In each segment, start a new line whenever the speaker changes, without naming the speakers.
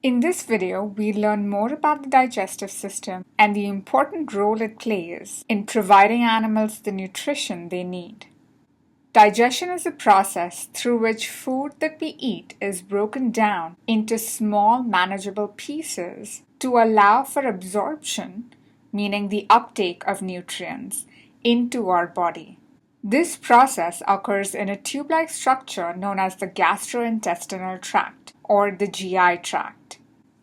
In this video, we learn more about the digestive system and the important role it plays in providing animals the nutrition they need. Digestion is a process through which food that we eat is broken down into small, manageable pieces to allow for absorption, meaning the uptake of nutrients, into our body. This process occurs in a tube-like structure known as the gastrointestinal tract, or the GI tract.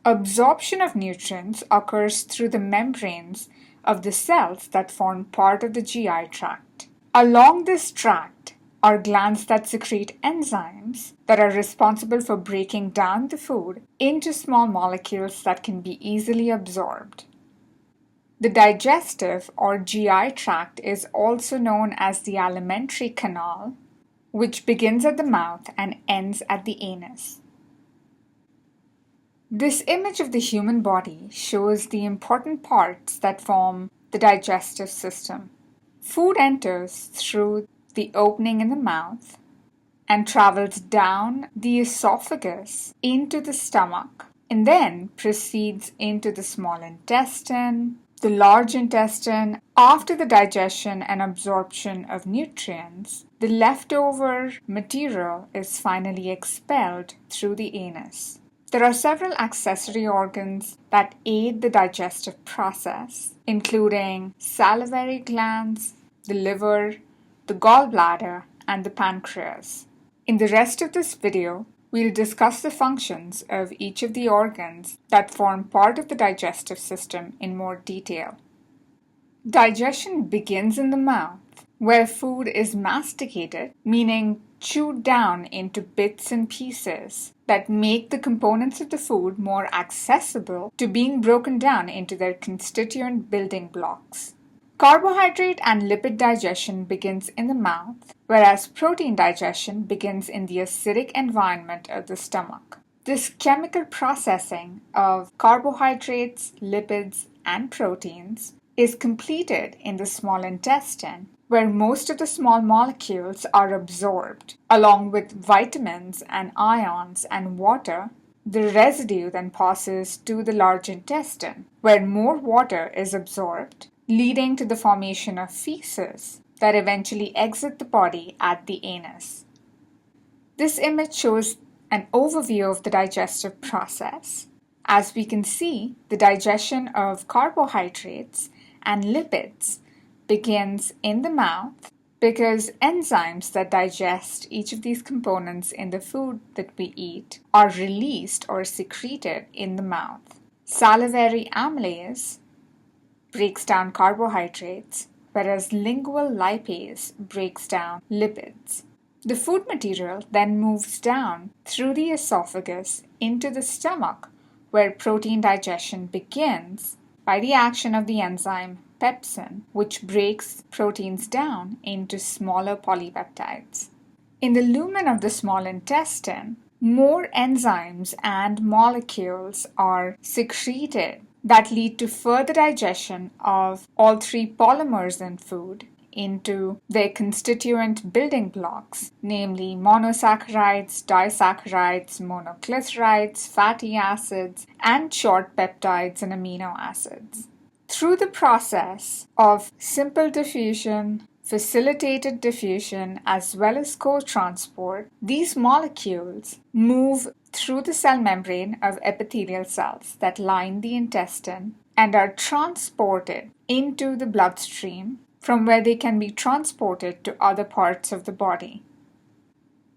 Absorption of nutrients occurs through the membranes of the cells that form part of the GI tract. Along this tract are glands that secrete enzymes that are responsible for breaking down the food into small molecules that can be easily absorbed. The digestive or GI tract is also known as the alimentary canal, which begins at the mouth and ends at the anus. This image of the human body shows the important parts that form the digestive system. Food enters through the opening in the mouth and travels down the esophagus into the stomach and then proceeds into the small intestine, the large intestine. After the digestion and absorption of nutrients, the leftover material is finally expelled through the anus. There are several accessory organs that aid the digestive process, including salivary glands, the liver, the gallbladder, and the pancreas. In the rest of this video, we'll discuss the functions of each of the organs that form part of the digestive system in more detail. Digestion begins in the mouth, where food is masticated, meaning chewed down into bits and pieces that make the components of the food more accessible to being broken down into their constituent building blocks. Carbohydrate and lipid digestion begins in the mouth, whereas protein digestion begins in the acidic environment of the stomach. This chemical processing of carbohydrates, lipids, and proteins is completed in the small intestine, where most of the small molecules are absorbed, along with vitamins and ions and water. The residue then passes to the large intestine, where more water is absorbed, leading to the formation of feces that eventually exit the body at the anus. This image shows an overview of the digestive process. As we can see, the digestion of carbohydrates and lipids begins in the mouth because enzymes that digest each of these components in the food that we eat are released or secreted in the mouth. Salivary amylase breaks down carbohydrates, whereas lingual lipase breaks down lipids. The food material then moves down through the esophagus into the stomach, where protein digestion begins by the action of the enzyme pepsin, which breaks proteins down into smaller polypeptides. In the lumen of the small intestine, more enzymes and molecules are secreted that lead to further digestion of all three polymers in food into their constituent building blocks, namely monosaccharides, disaccharides, monoglycerides, fatty acids, and short peptides and amino acids. Through the process of simple diffusion, facilitated diffusion, as well as co-transport, these molecules move through the cell membrane of epithelial cells that line the intestine and are transported into the bloodstream, from where they can be transported to other parts of the body.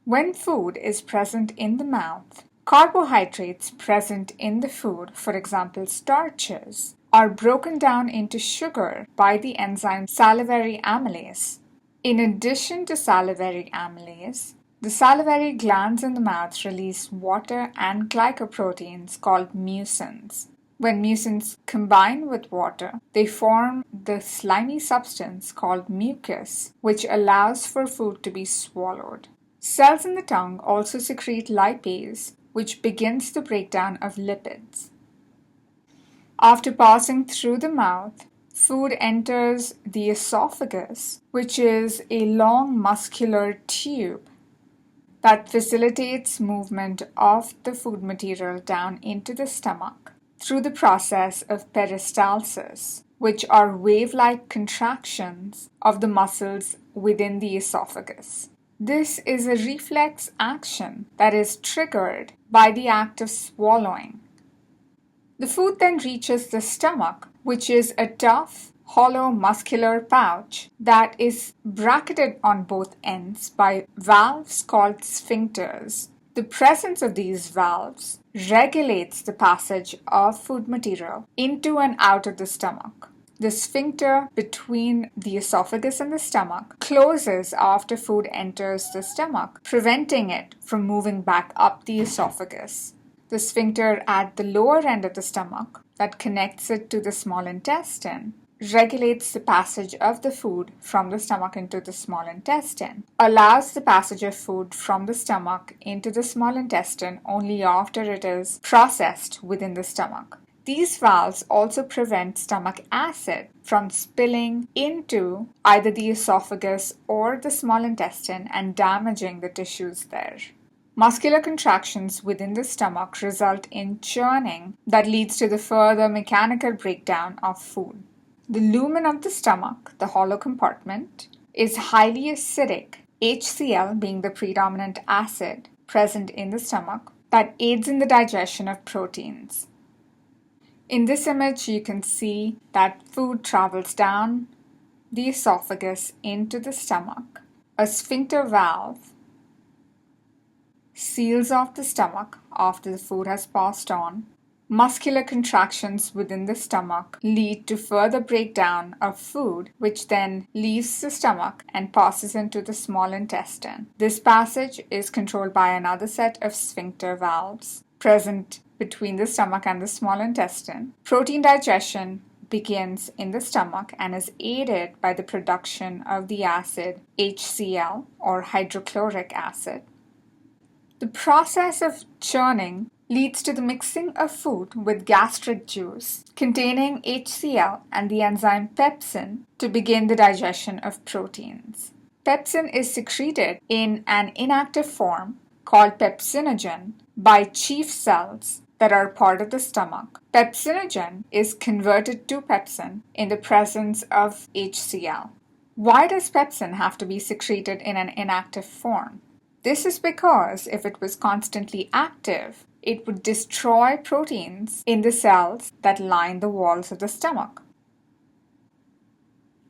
When food is present in the mouth, carbohydrates present in the food, for example starches, are broken down into sugar by the enzyme salivary amylase. In addition to salivary amylase, the salivary glands in the mouth release water and glycoproteins called mucins. When mucins combine with water, they form the slimy substance called mucus, which allows for food to be swallowed. Cells in the tongue also secrete lipase, which begins the breakdown of lipids. After passing through the mouth, food enters the esophagus, which is a long muscular tube. that facilitates movement of the food material down into the stomach through the process of peristalsis, which are wave-like contractions of the muscles within the esophagus. This is a reflex action that is triggered by the act of swallowing. The food then reaches the stomach, which is a tough, hollow muscular pouch that is bracketed on both ends by valves called sphincters. The presence of these valves regulates the passage of food material into and out of the stomach. The sphincter between the esophagus and the stomach closes after food enters the stomach, preventing it from moving back up the esophagus. The sphincter at the lower end of the stomach that connects it to the small intestine regulates the passage of the food from the stomach into the small intestine, allows the passage of food from the stomach into the small intestine only after it is processed within the stomach. These valves also prevent stomach acid from spilling into either the esophagus or the small intestine and damaging the tissues there. Muscular contractions within the stomach result in churning that leads to the further mechanical breakdown of food. The lumen of the stomach, the hollow compartment, is highly acidic, HCl being the predominant acid present in the stomach that aids in the digestion of proteins. In this image, you can see that food travels down the esophagus into the stomach. A sphincter valve seals off the stomach after the food has passed on. Muscular contractions within the stomach lead to further breakdown of food, which then leaves the stomach and passes into the small intestine. This passage is controlled by another set of sphincter valves present between the stomach and the small intestine. Protein digestion begins in the stomach and is aided by the production of the acid HCl or hydrochloric acid. The process of churning leads to the mixing of food with gastric juice containing HCl and the enzyme pepsin to begin the digestion of proteins. Pepsin is secreted in an inactive form called pepsinogen by chief cells that are part of the stomach. Pepsinogen is converted to pepsin in the presence of HCl. Why does pepsin have to be secreted in an inactive form? This is because if it was constantly active, it would destroy proteins in the cells that line the walls of the stomach.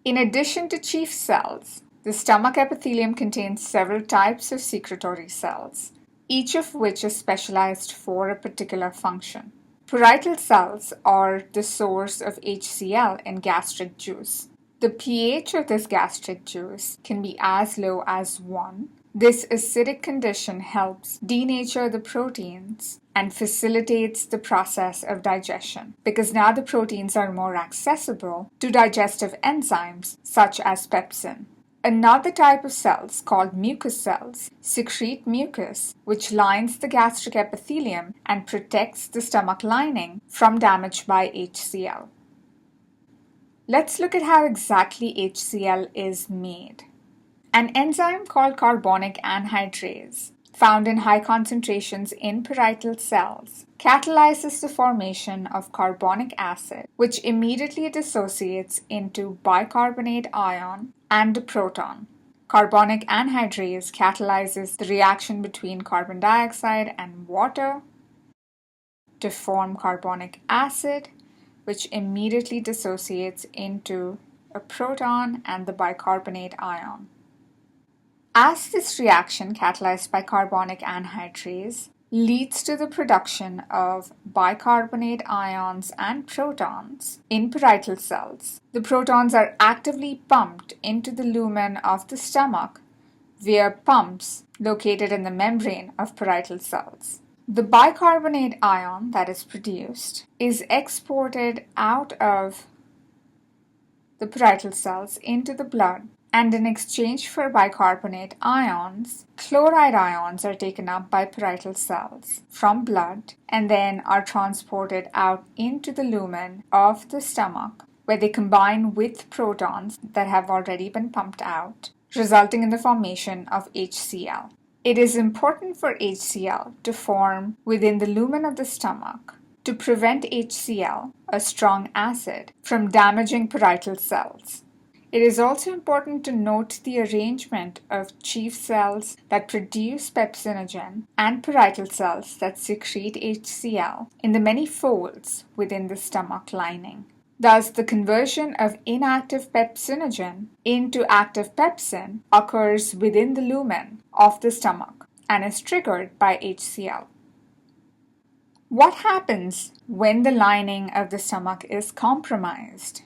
In addition to chief cells, the stomach epithelium contains several types of secretory cells, each of which is specialized for a particular function. Parietal cells are the source of HCl in gastric juice. The pH of this gastric juice can be as low as 1. This acidic condition helps denature the proteins and facilitates the process of digestion because now the proteins are more accessible to digestive enzymes such as pepsin. Another type of cells, called mucus cells, secrete mucus, which lines the gastric epithelium and protects the stomach lining from damage by HCl. Let's look at how exactly HCl is made. An enzyme called carbonic anhydrase, found in high concentrations in parietal cells, catalyzes the formation of carbonic acid, which immediately dissociates into bicarbonate ion and a proton. Carbonic anhydrase catalyzes the reaction between carbon dioxide and water to form carbonic acid, which immediately dissociates into a proton and the bicarbonate ion. As this reaction, catalyzed by carbonic anhydrase, leads to the production of bicarbonate ions and protons in parietal cells, the protons are actively pumped into the lumen of the stomach via pumps located in the membrane of parietal cells. The bicarbonate ion that is produced is exported out of the parietal cells into the blood, and in exchange for bicarbonate ions, chloride ions are taken up by parietal cells from blood and then are transported out into the lumen of the stomach, where they combine with protons that have already been pumped out, resulting in the formation of HCl. It is important for HCl to form within the lumen of the stomach to prevent HCl, a strong acid, from damaging parietal cells. It is also important to note the arrangement of chief cells that produce pepsinogen and parietal cells that secrete HCl in the many folds within the stomach lining. Thus, the conversion of inactive pepsinogen into active pepsin occurs within the lumen of the stomach and is triggered by HCl. What happens when the lining of the stomach is compromised?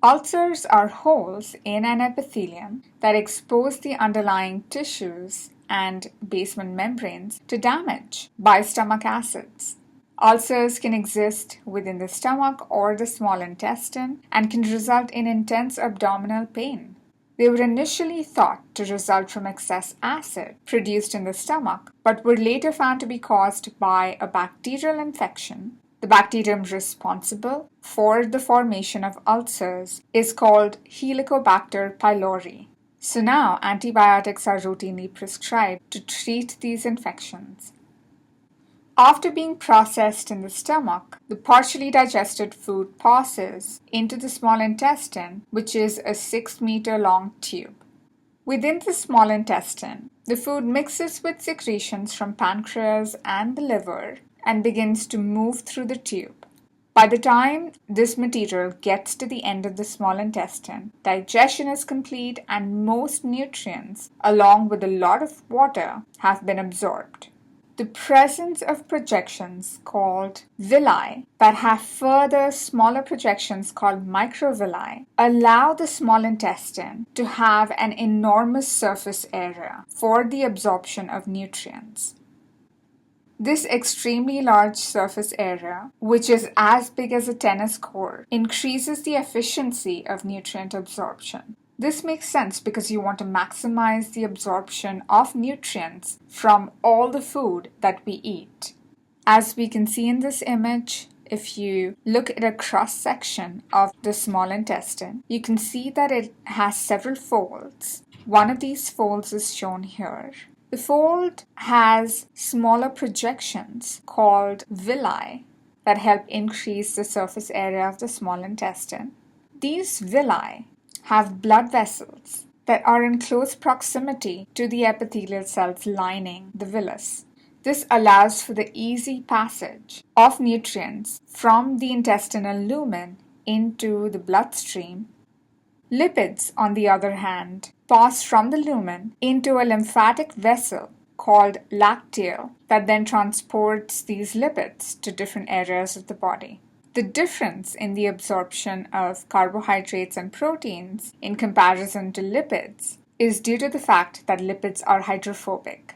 Ulcers are holes in an epithelium that expose the underlying tissues and basement membranes to damage by stomach acids. Ulcers can exist within the stomach or the small intestine and can result in intense abdominal pain. They were initially thought to result from excess acid produced in the stomach, but were later found to be caused by a bacterial infection. The bacterium responsible for the formation of ulcers is called Helicobacter pylori. So now antibiotics are routinely prescribed to treat these infections. After being processed in the stomach, the partially digested food passes into the small intestine, which is a 6-meter long tube. Within the small intestine, the food mixes with secretions from pancreas and the liver and begins to move through the tube. By the time this material gets to the end of the small intestine, digestion is complete and most nutrients, along with a lot of water, have been absorbed. The presence of projections called villi that have further smaller projections called microvilli allow the small intestine to have an enormous surface area for the absorption of nutrients. This extremely large surface area, which is as big as a tennis court, increases the efficiency of nutrient absorption. This makes sense because you want to maximize the absorption of nutrients from all the food that we eat. As we can see in this image, if you look at a cross-section of the small intestine, you can see that it has several folds. One of these folds is shown here. The fold has smaller projections called villi that help increase the surface area of the small intestine. These villi have blood vessels that are in close proximity to the epithelial cells lining the villus. This allows for the easy passage of nutrients from the intestinal lumen into the bloodstream. Lipids, on the other hand, pass from the lumen into a lymphatic vessel called lacteal that then transports these lipids to different areas of the body. The difference in the absorption of carbohydrates and proteins in comparison to lipids is due to the fact that lipids are hydrophobic.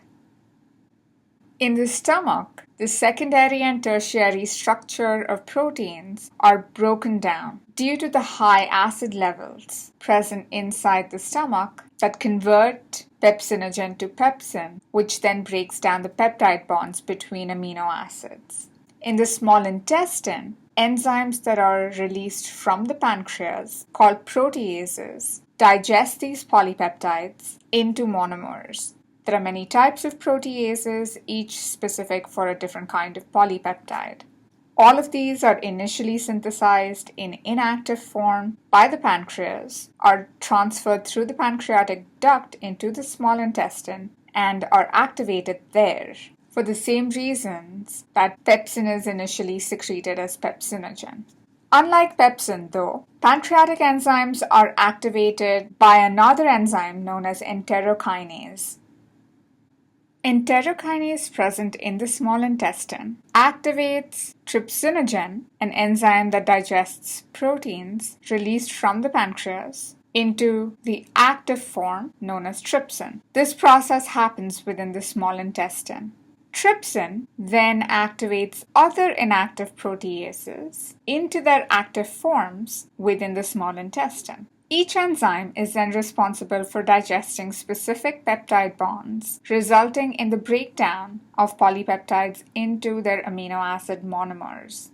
In the stomach, the secondary and tertiary structure of proteins are broken down due to the high acid levels present inside the stomach that convert pepsinogen to pepsin, which then breaks down the peptide bonds between amino acids. In the small intestine, enzymes that are released from the pancreas, called proteases, digest these polypeptides into monomers. There are many types of proteases, each specific for a different kind of polypeptide. All of these are initially synthesized in inactive form by the pancreas, are transferred through the pancreatic duct into the small intestine, and are activated there for the same reasons that pepsin is initially secreted as pepsinogen. Unlike pepsin, though, pancreatic enzymes are activated by another enzyme known as enterokinase. Enterokinase present in the small intestine activates trypsinogen, an enzyme that digests proteins released from the pancreas, into the active form known as trypsin. This process happens within the small intestine. Trypsin then activates other inactive proteases into their active forms within the small intestine. Each enzyme is then responsible for digesting specific peptide bonds, resulting in the breakdown of polypeptides into their amino acid monomers.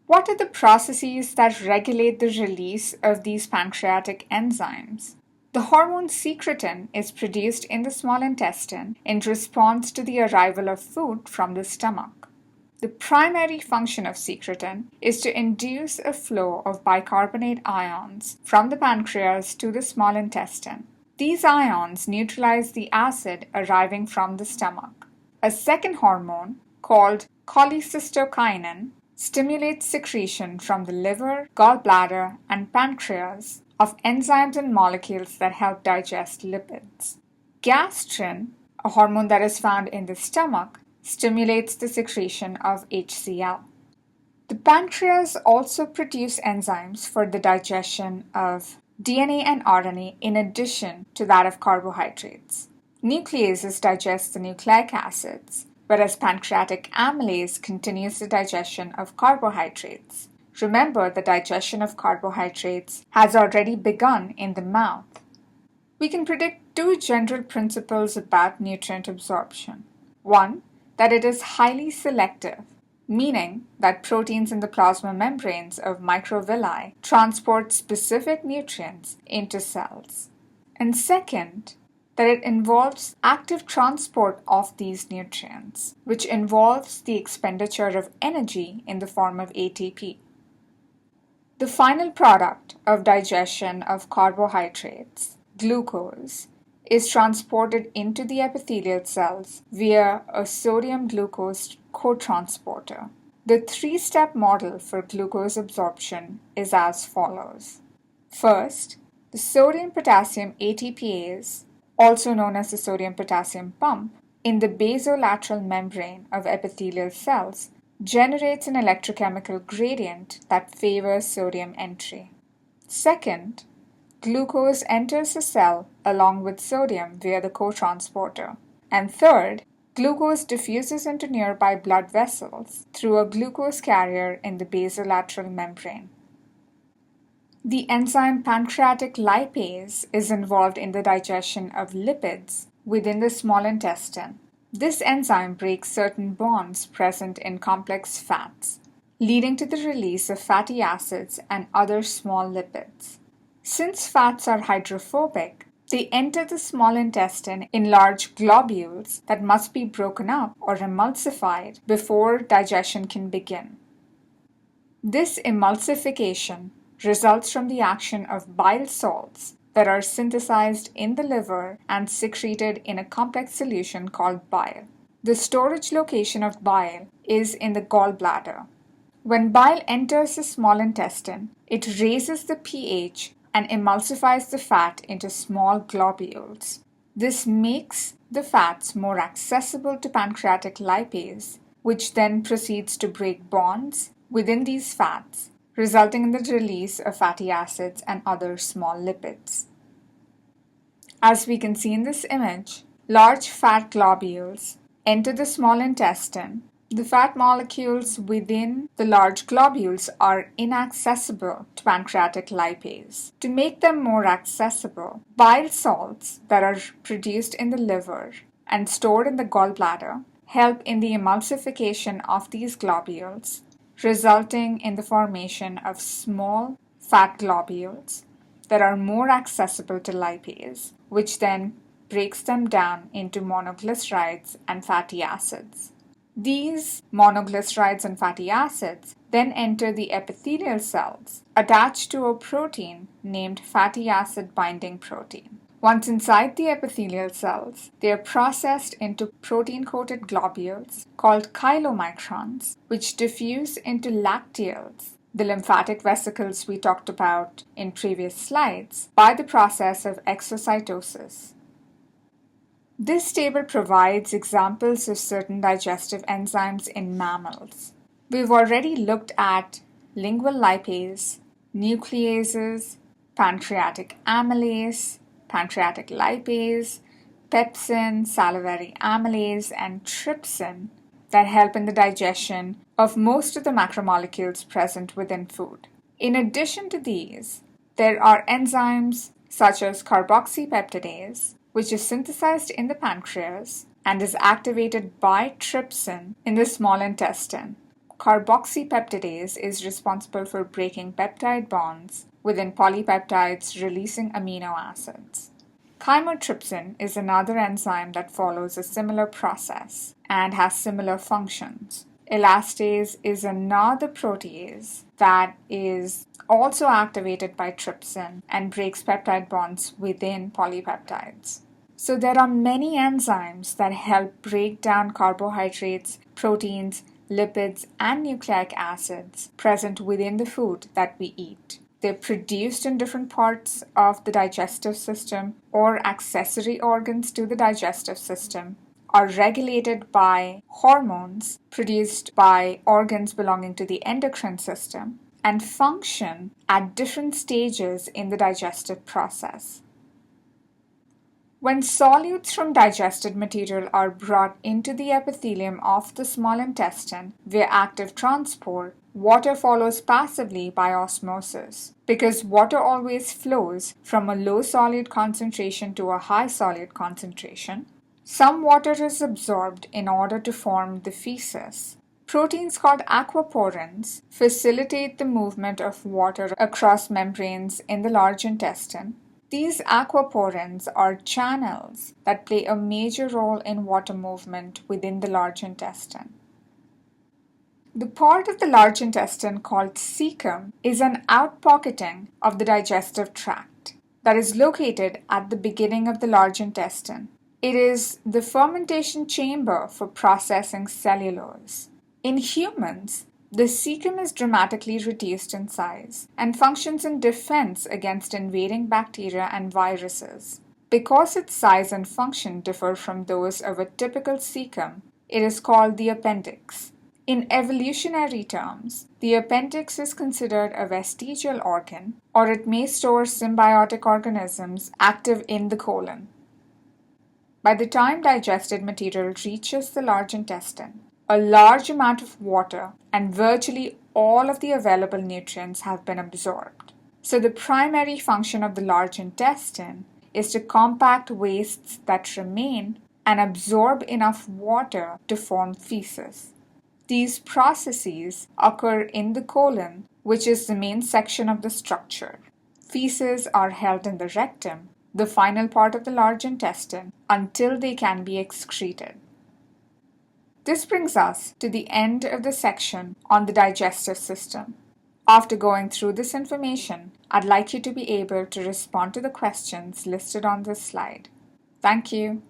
What are the processes that regulate the release of these pancreatic enzymes? The hormone secretin is produced in the small intestine in response to the arrival of food from the stomach. The primary function of secretin is to induce a flow of bicarbonate ions from the pancreas to the small intestine. These ions neutralize the acid arriving from the stomach. A second hormone, called cholecystokinin, stimulates secretion from the liver, gallbladder, and pancreas of enzymes and molecules that help digest lipids. Gastrin, a hormone that is found in the stomach, stimulates the secretion of HCl. The pancreas also produces enzymes for the digestion of DNA and RNA in addition to that of carbohydrates. Nucleases digest the nucleic acids, whereas pancreatic amylase continues the digestion of carbohydrates. Remember, the digestion of carbohydrates has already begun in the mouth. We can predict two general principles about nutrient absorption. One, that it is highly selective, meaning that proteins in the plasma membranes of microvilli transport specific nutrients into cells. And second, that it involves active transport of these nutrients, which involves the expenditure of energy in the form of ATP. The final product of digestion of carbohydrates, glucose, is transported into the epithelial cells via a sodium-glucose cotransporter. The three-step model for glucose absorption is as follows. First, the sodium-potassium ATPase, also known as the sodium-potassium pump, in the basolateral membrane of epithelial cells generates an electrochemical gradient that favors sodium entry. Second, glucose enters the cell along with sodium via the cotransporter. And third, glucose diffuses into nearby blood vessels through a glucose carrier in the basolateral membrane. The enzyme pancreatic lipase is involved in the digestion of lipids within the small intestine. This enzyme breaks certain bonds present in complex fats, leading to the release of fatty acids and other small lipids. Since fats are hydrophobic, they enter the small intestine in large globules that must be broken up or emulsified before digestion can begin. This emulsification results from the action of bile salts that are synthesized in the liver and secreted in a complex solution called bile. The storage location of bile is in the gallbladder. When bile enters the small intestine, it raises the pH and emulsifies the fat into small globules. This makes the fats more accessible to pancreatic lipase, which then proceeds to break bonds within these fats, resulting in the release of fatty acids and other small lipids. As we can see in this image, large fat globules enter the small intestine. The fat molecules within the large globules are inaccessible to pancreatic lipase. To make them more accessible, bile salts that are produced in the liver and stored in the gallbladder help in the emulsification of these globules, resulting in the formation of small fat globules that are more accessible to lipase, which then breaks them down into monoglycerides and fatty acids. These monoglycerides and fatty acids then enter the epithelial cells, attached to a protein named fatty acid binding protein. Once inside the epithelial cells, they are processed into protein-coated globules called chylomicrons, which diffuse into lacteals, the lymphatic vesicles we talked about in previous slides, by the process of exocytosis. This table provides examples of certain digestive enzymes in mammals. We've already looked at lingual lipase, nucleases, pancreatic amylase, pancreatic lipase, pepsin, salivary amylase, and trypsin that help in the digestion of most of the macromolecules present within food. In addition to these, there are enzymes such as carboxypeptidase, which is synthesized in the pancreas and is activated by trypsin in the small intestine, carboxypeptidase is responsible for breaking peptide bonds within polypeptides, releasing amino acids. Chymotrypsin is another enzyme that follows a similar process and has similar functions. Elastase is another protease that is also activated by trypsin and breaks peptide bonds within polypeptides. So there are many enzymes that help break down carbohydrates, proteins, lipids, and nucleic acids present within the food that we eat. They're produced in different parts of the digestive system or accessory organs to the digestive system, are regulated by hormones produced by organs belonging to the endocrine system, and function at different stages in the digestive process. When solutes from digested material are brought into the epithelium of the small intestine via active transport, water follows passively by osmosis. Because water always flows from a low solute concentration to a high solute concentration, some water is absorbed in order to form the feces. Proteins called aquaporins facilitate the movement of water across membranes in the large intestine. These aquaporins are channels that play a major role in water movement within the large intestine. The part of the large intestine called cecum is an outpocketing of the digestive tract that is located at the beginning of the large intestine. It is the fermentation chamber for processing cellulose. In humans, the cecum is dramatically reduced in size and functions in defense against invading bacteria and viruses. Because its size and function differ from those of a typical cecum, it is called the appendix. In evolutionary terms, the appendix is considered a vestigial organ, or it may store symbiotic organisms active in the colon. By the time digested material reaches the large intestine, a large amount of water and virtually all of the available nutrients have been absorbed. So the primary function of the large intestine is to compact wastes that remain and absorb enough water to form feces. These processes occur in the colon, which is the main section of the structure. Feces are held in the rectum, the final part of the large intestine, until they can be excreted. This brings us to the end of the section on the digestive system. After going through this information, I'd like you to be able to respond to the questions listed on this slide. Thank you.